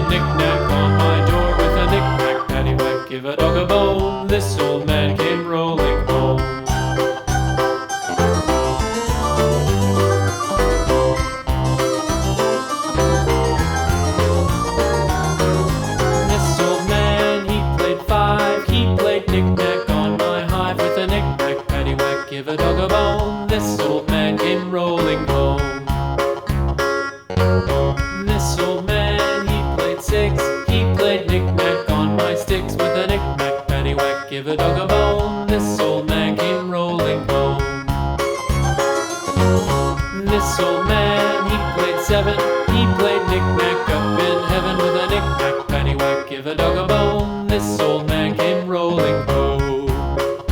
knick-knack on my door with a knick-knack, paddywhack, give a dog a bone. This old man came rolling home. This old man, he played five. He played knick-knack on my hive with a knick-knack, paddywhack, give a dog a bone. This old man came rolling home. This old man, he played six. He played knick-knack on my sticks with a knick-knack, paddywhack, give a dog a bone. This old man came rolling home. This old man, he played seven. He played knick-knack up in heaven